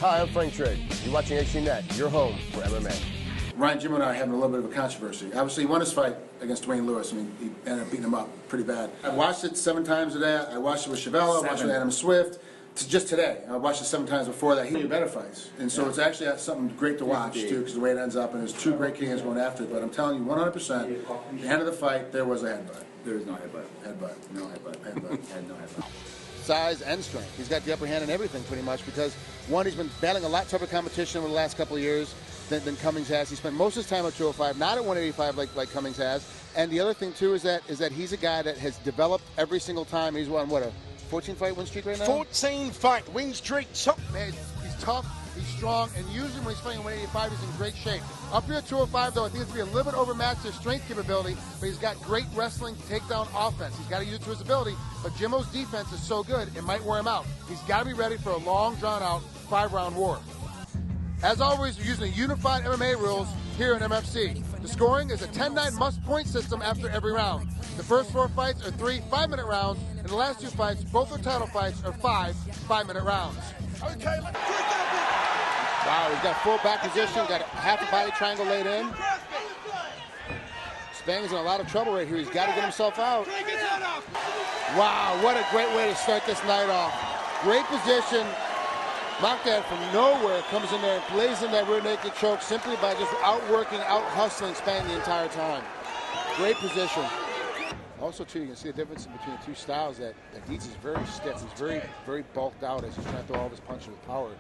Hi, I'm Frank Trig. You're watching HDNet, your home for MMA. Ryan, Jim and I are having a little bit of a controversy. Obviously, he won his fight against Dwayne Lewis. I mean, he ended up beating him up pretty bad. I watched it 7 times today. I watched it with Chevelle. I watched it with Adam Swift. Just today. I watched it 7 times before that. He had better fights. And so it's actually something great to watch, too, because the way it ends up, and there's 2 great kings going after it. But I'm telling you, 100%, at the end of the fight, there was a headbutt. There is no headbutt. Headbutt. No headbutt. Headbutt. Had no headbutt. Size and strength. He's got the upper hand in everything pretty much because, one, he's been battling a lot tougher competition over the last couple of years than Cummings has. He spent most of his time at 205, not at 185 like Cummings has. And the other thing, too, is that he's a guy that has developed every single time. He's won, a 14-fight win streak right now? 14-fight win streak. Man, he's tough, he's strong, and usually when he's fighting at 185, he's in great shape. Up here at 205, though, I think it's going to be a little bit overmatched his strength capability, but he's got great wrestling takedown offense. He's got to use it to his ability, but Jimmo's defense is so good, it might wear him out. He's got to be ready for a long, drawn-out, 5-round war. As always, we're using the unified MMA rules here in MFC. The scoring is a 10-9 must-point system after every round. The first 4 fights are 3 5-minute rounds, and the last 2 fights, both are title fights, are 5 5-minute rounds. Okay, wow, he's got full back position, got a half a body triangle laid in. Spang's in a lot of trouble right here. He's got to get himself out. Wow, what a great way to start this night off. Great position. Lockdown from nowhere comes in there and plays in that rear naked choke simply by just outworking, out-hustling Spang the entire time. Great position. Also, too, you can see the difference between the 2 styles that Dietz is very stiff. He's very, very bulked out as he's trying to throw all of his punches with power.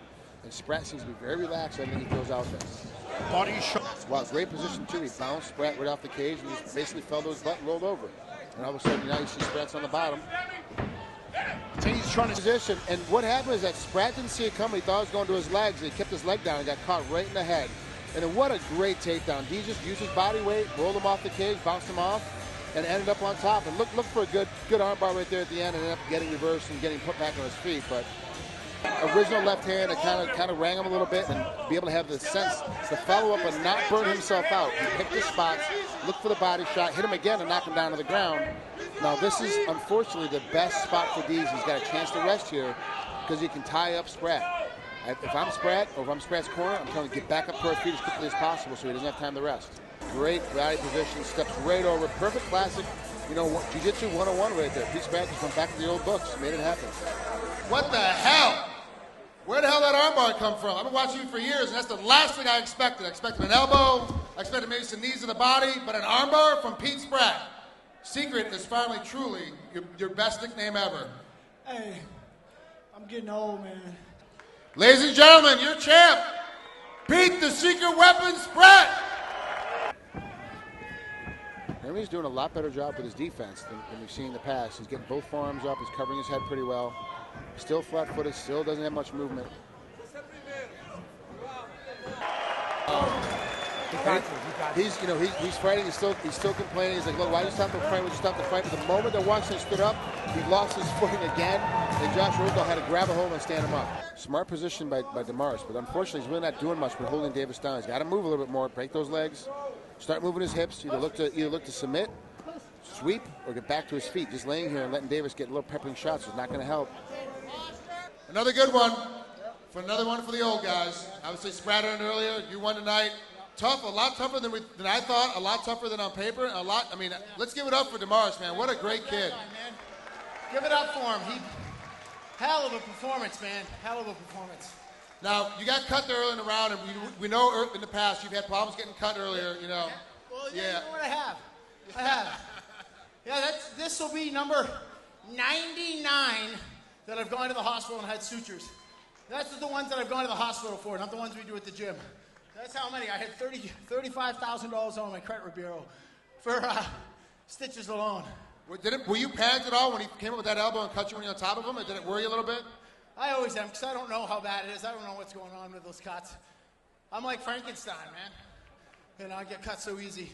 And Spratt seems to be very relaxed. I think he throws out there. body shot. Wow, great position, too. He bounced Spratt right off the cage and just basically fell to his butt and rolled over. And all of a sudden, now you see Spratt's on the bottom. He's trying to position, and what happened is that Spratt didn't see it coming. He thought it was going to his legs. He kept his leg down and got caught right in the head. And then what a great takedown. He just used his body weight, rolled him off the cage, bounced him off, and ended up on top. And look for a good armbar right there at the end, and ended up getting reversed and getting put back on his feet. But original left hand that kind of rang him a little bit, and be able to have the sense to follow up and not burn himself out. He picked his spots, looked for the body shot, hit him again, and knock him down to the ground. Now this is unfortunately the best spot for Dees. He's got a chance to rest here because he can tie up Spratt. If I'm Spratt, or if I'm Spratt's corner, I'm trying to get back up to our feet as quickly as possible so he doesn't have time to rest. Great body position, steps right over. Perfect classic, jiu-jitsu 101 right there. Pete Spratt just went back to the old books, made it happen. What the hell? Where the hell did that armbar come from? I've been watching you for years, and that's the last thing I expected. I expected an elbow, I expected maybe some knees in the body, but an armbar from Pete Spratt. Secret is finally, truly, your best nickname ever. Hey, I'm getting old, man. Ladies and gentlemen, your champ, Pete the Secret Weapon Spratt. Henry's doing a lot better job with his defense than we've seen in the past. He's getting both forearms up, he's covering his head pretty well. Still flat-footed, still doesn't have much movement. He's fighting. He's still complaining. He's like, look, why did you stop the fight? Why did you stop the fight? But the moment that Washington stood up, he lost his footing again, and Josh Rosendahl had to grab a hold and stand him up. Smart position by DeMars, but unfortunately, he's really not doing much with holding Davis down. He's got to move a little bit more, break those legs, start moving his hips. Either look to submit, sweep, or get back to his feet. Just laying here and letting Davis get little peppering shots is not going to help. Another good one. Another one for the old guys. Obviously, Spratt earned earlier. You won tonight. Tough, a lot tougher than I thought, a lot tougher than on paper, let's give it up for DeMars, man. What a great kid. Give it up for him. Hell of a performance, man. Hell of a performance. Now, you got cut there early in the round, and we know in the past you've had problems getting cut earlier, Well, you know what I have. Yeah, this will be number 99 that I've gone to the hospital and had sutures. That's the ones that I've gone to the hospital for, not the ones we do at the gym. That's how many. I had $35,000 on my credit bureau for stitches alone. Were you panicked at all when he came up with that elbow and cut you when you're on top of him? Did it worry you a little bit? I always am, because I don't know how bad it is. I don't know what's going on with those cuts. I'm like Frankenstein, man. I get cut so easy.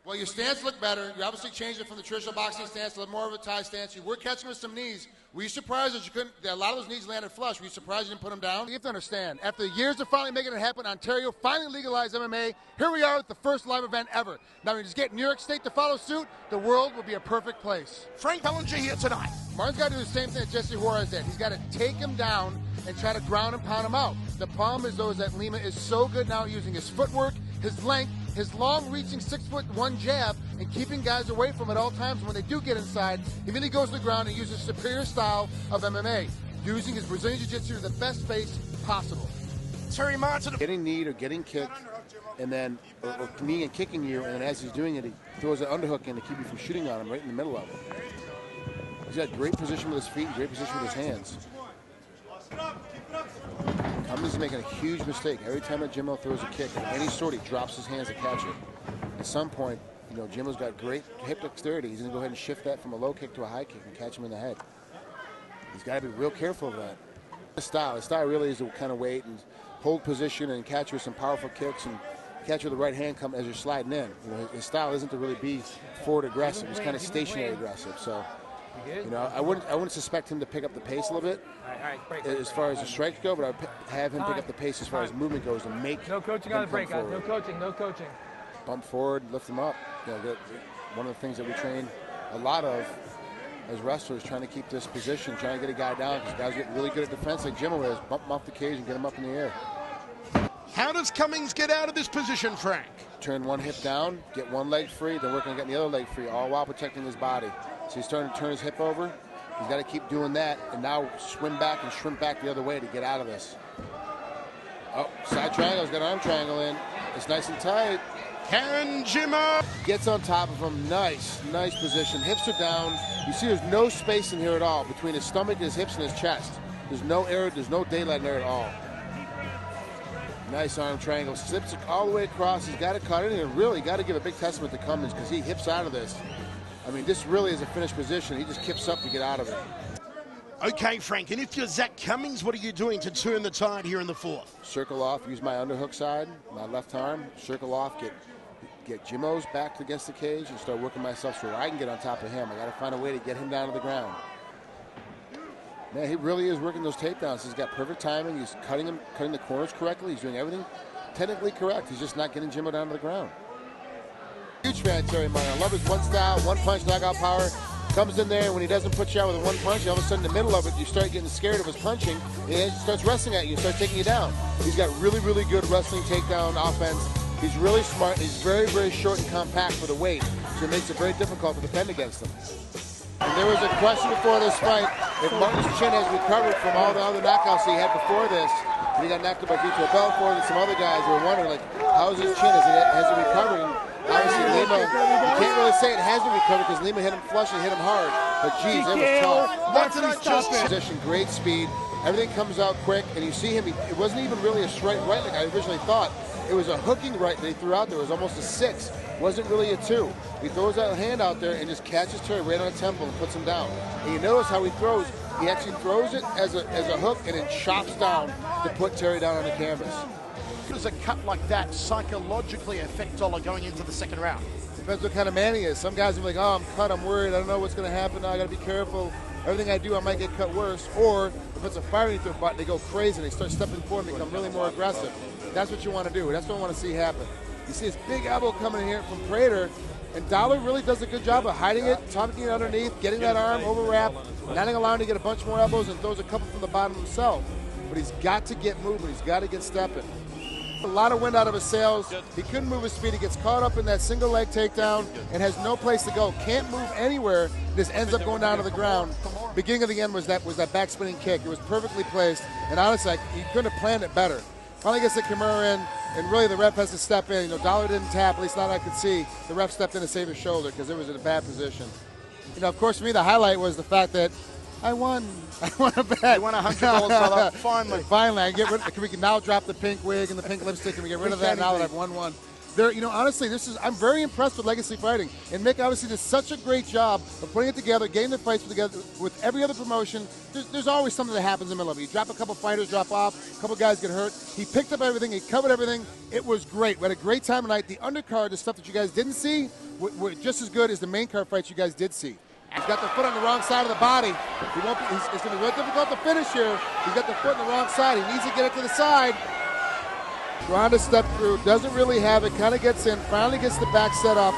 Well, your stance looked better. You obviously changed it from the traditional boxing stance to more of a tie stance. You were catching with some knees. Were you surprised that you couldn't? A lot of those knees landed flush. Were you surprised you didn't put them down? You have to understand, after years of finally making it happen, Ontario finally legalized MMA. Here we are with the first live event ever. Now we just get New York State to follow suit. The world will be a perfect place. Frank Bellinger here tonight. Martin's got to do the same thing that Jesse Juarez did. He's got to take him down and try to ground and pound him out. The problem is, though, is that Lima is so good now at using his footwork, his length, his long-reaching 6'1" jab, and keeping guys away from at all times. When they do get inside, he really goes to the ground and uses superior style of MMA, using his Brazilian Jiu-Jitsu to the best face possible. Terry Martin. Getting kneed or getting kicked, and then or kneeing and kicking you, and then as he's doing it, he throws an underhook in to keep you from shooting on him right in the middle of him. He's got great position with his feet, great position with his hands. Cummins is making a huge mistake. Every time that Jimmo throws a kick of any sort, he drops his hands to catch it. At some point, you know, Jimmo's got great hip dexterity. He's going to go ahead and shift that from a low kick to a high kick and catch him in the head. He's got to be real careful of that. His style really is to kind of wait and hold position and catch with some powerful kicks and catch with the right hand come as you're sliding in. You know, his style isn't to really be forward aggressive. He's kind of stationary aggressive. So, you know, I wouldn't suspect him to pick up the pace a little bit as far as the strikes go, but I would have him pick up the pace as far as movement goes to make. No coaching on the breakout. No coaching. No coaching. Bump forward, lift him up. You know, one of the things that we train a lot of as wrestlers, trying to keep this position, trying to get a guy down, because guys get really good at defense like Jimmo is. Bump him off the cage and get him up in the air. How does Cummings get out of this position, Frank? Turn one hip down, get one leg free, then working on getting the other leg free, all while protecting his body. So he's starting to turn his hip over. He's got to keep doing that, and now swim back and shrimp back the other way to get out of this. Oh, side triangle. He's got an arm triangle in. It's nice and tight. Can Jimmo? Gets on top of him. Nice position. Hips are down. You see there's no space in here at all between his stomach, his hips, and his chest. There's no air, there's no daylight in there at all. Nice arm triangle. Slips it all the way across. He's got it caught in here. Really got to give a big testament to Cummins, because he hips out of this. I mean, this really is a finished position. He just kips up to get out of it. Okay, Frank, and if you're Zach Cummings, what are you doing to turn the tide here in the fourth? Circle off, use my underhook side, my left arm, circle off, get Jimmo's back against the cage and start working myself so I can get on top of him. I got to find a way to get him down to the ground. Man, he really is working those takedowns. He's got perfect timing. He's cutting the corners correctly. He's doing everything technically correct. He's just not getting Jimmo down to the ground. Huge fan of Terry Martin. I love his one style, one punch knockout power. Comes in there, when he doesn't put you out with a one punch, all of a sudden in the middle of it, you start getting scared of his punching, and he starts wrestling at you, starts taking you down. He's got really good wrestling takedown offense. He's really smart. He's very short and compact for the weight, so it makes it very difficult to defend against him. And there was a question before this fight if Martin's chin has recovered from all the other knockouts he had before this. And he got knocked out by Vitor Belfort and some other guys were wondering, like, how's his chin? Has it recovered? And obviously, Lima, you can't really say it hasn't recovered because Lima hit him flush and hit him hard. But geez, it was tough. Martin's just Position, great speed. Everything comes out quick, and you see him. It wasn't even really a straight right like I originally thought. It was a hooking right that he threw out there. It was almost a 6. Wasn't really a 2. He throws that hand out there and just catches Terry right on the temple and puts him down. And you notice how he throws. He actually throws it as a hook and then chops down to put Terry down on the canvas. Does a cut like that psychologically affect Dollar going into the second round? Depends what kind of man he is. Some guys are like, oh, I'm cut, I'm worried, I don't know what's going to happen, I got to be careful. Everything I do, I might get cut worse. Or if it's a fire into their butt, they go crazy, they start stepping forward and become really more aggressive. That's what you want to do. That's what I want to see happen. You see this big elbow coming in here from Prater, and Dollar really does a good job of hiding it, tucking it underneath, getting that arm overwrapped, not allowing to get a bunch more elbows, and throws a couple from the bottom himself. But he's got to get moving. He's got to get stepping. A lot of wind out of his sails. He couldn't move his feet. He gets caught up in that single leg takedown and has no place to go. Can't move anywhere. Just ends up going down to the ground. Beginning of the end was that back spinning kick. It was perfectly placed, and honestly, he couldn't have planned it better. Finally gets the Kimura in, and really the ref has to step in. You know, Dollar didn't tap, at least not I could see. The ref stepped in to save his shoulder because it was in a bad position. You know, of course, for me, the highlight was the fact that I won. I won a bet. You won $100, brother. Finally. Finally, I get rid. We can now drop the pink wig and the pink lipstick, and we get rid of that now that I've won one. There, you know, honestly, I'm very impressed with Legacy Fighting, and Mick obviously does such a great job of putting it together, getting the fights together with every other promotion. There's always something that happens in the middle of it. You drop a couple fighters, drop off, a couple guys get hurt. He picked up everything, he covered everything. It was great. We had a great time tonight. The undercard, the stuff that you guys didn't see, were just as good as the main card fights you guys did see. He's got the foot on the wrong side of the body. It's going to be real difficult to finish here. He's got the foot on the wrong side. He needs to get it to the side. Trying to step through, doesn't really have it, kind of gets in, finally gets the back set up,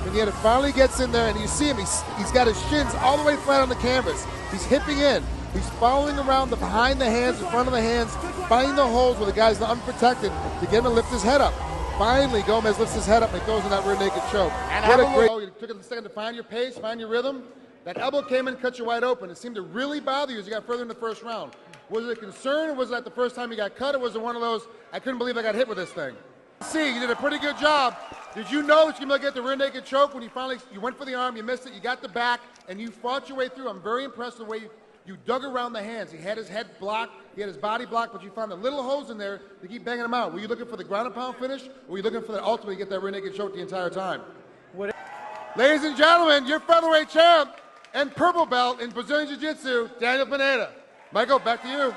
and yet it finally gets in there, and you see him, he's got his shins all the way flat on the canvas. He's hipping in. He's following around the behind the hands, in front of the hands, finding the holes where the guy's unprotected to get him to lift his head up. Finally, Gomez lifts his head up and throws in that rear naked choke. And what a great, you took a second to find your pace, find your rhythm. That elbow came in and cut you wide open. It seemed to really bother you as you got further in the first round. Was it a concern, or was that the first time you got cut, or was it one of those, I couldn't believe I got hit with this thing? See, you did a pretty good job. Did you know that you might get the rear naked choke when you went for the arm, you missed it, you got the back, and you fought your way through? I'm very impressed with the way you dug around the hands. He had his head blocked, he had his body blocked, but you found the little holes in there to keep banging him out. Were you looking for the ground and pound finish, or were you looking for the ultimately get that rear naked choke the entire time? Ladies and gentlemen, your featherweight champ and purple belt in Brazilian Jiu-Jitsu, Daniel Pineda. Michael, back to you.